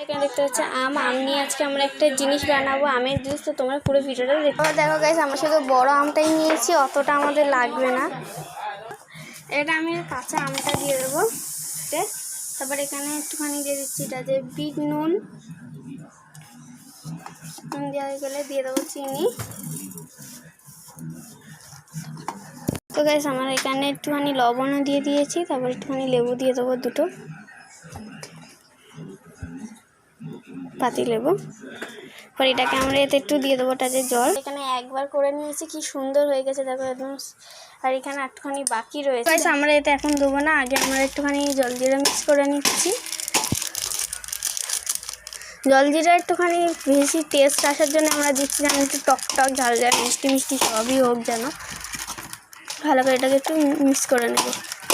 এখানে দেখতে পাচ্ছি আম নিয়ে আজকে আমরা একটা জিনিস বানাবো, আমের জুস। তো তোমরা পুরো ভিডিওটা দেখো গাইস। আমরা শুধু বড় আমটাই নিয়েছি, অতটা আমাদের লাগবে না। এটা আমি কাঁচা আমটা দিয়ে দেবো। তারপর এখানে একটুখানি দিয়ে দিচ্ছি এটা যে বিট নুন দেওয়া হয়ে গেলে দিয়ে দেবো চিনি। তো গাইস আমরা এখানে একটুখানি লবণও দিয়ে দিয়েছি। তারপর একটুখানি লেবু দিয়ে দেবো, দুটো পাতি লেবু। পর এটাকে আমরা এতে একটু দিয়ে দেবো যে জল। এখানে একবার করে নিয়েছি, কি সুন্দর হয়ে গেছে দেখো একদম। আর এখানে একটুখানি বাকি রয়েছে গাইস, আমরা এতে এখন দেবো না, আগে আমরা একটুখানি জলজিরা মিক্স করে নিচ্ছি। জলজিরা একটুখানি বেশি টেস্ট আসার জন্য আমরা দিচ্ছি, যেন একটু টক টক ঝাল ঝাল মিষ্টি মিষ্টি সবই হোক যেন। ভালো করে এটাকে একটু মিক্স করে নেব।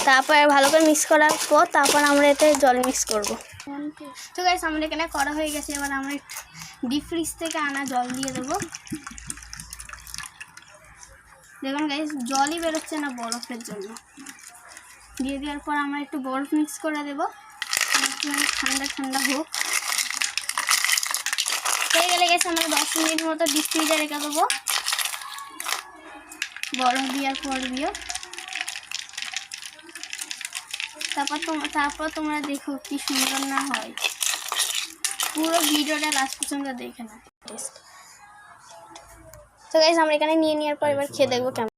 তারপর ভালো করে মিক্স করার পর তারপর আমরা এতে জল মিক্স করব। তো গাইস আমাদের এখানে করা হয়ে গেছে। এবার আমরা ডিপ ফ্রিজ থেকে আনা জল দিয়ে দেবো। দেখুন গাইস জলই বেরোচ্ছে না বরফের জন্য। দিয়ে দেওয়ার পর আমরা একটু বরফ মিক্স করে দেবো, ঠান্ডা ঠান্ডা হোক। হয়ে গেলে গেছে আমরা 10 মিনিট মতো ডিপ ফ্রিজে রেখে দেবো, বরফ দেওয়ার পর দিয়ে। তারপর তোমরা দেখো কি সুন্দর না হয়। পুরো ভিডিওটা লাস্ট পর্যন্ত দেখে না। তো গাইস আমরা এখানে নিয়ে নেওয়ার পর এবার খেয়ে দেখবো কেমন।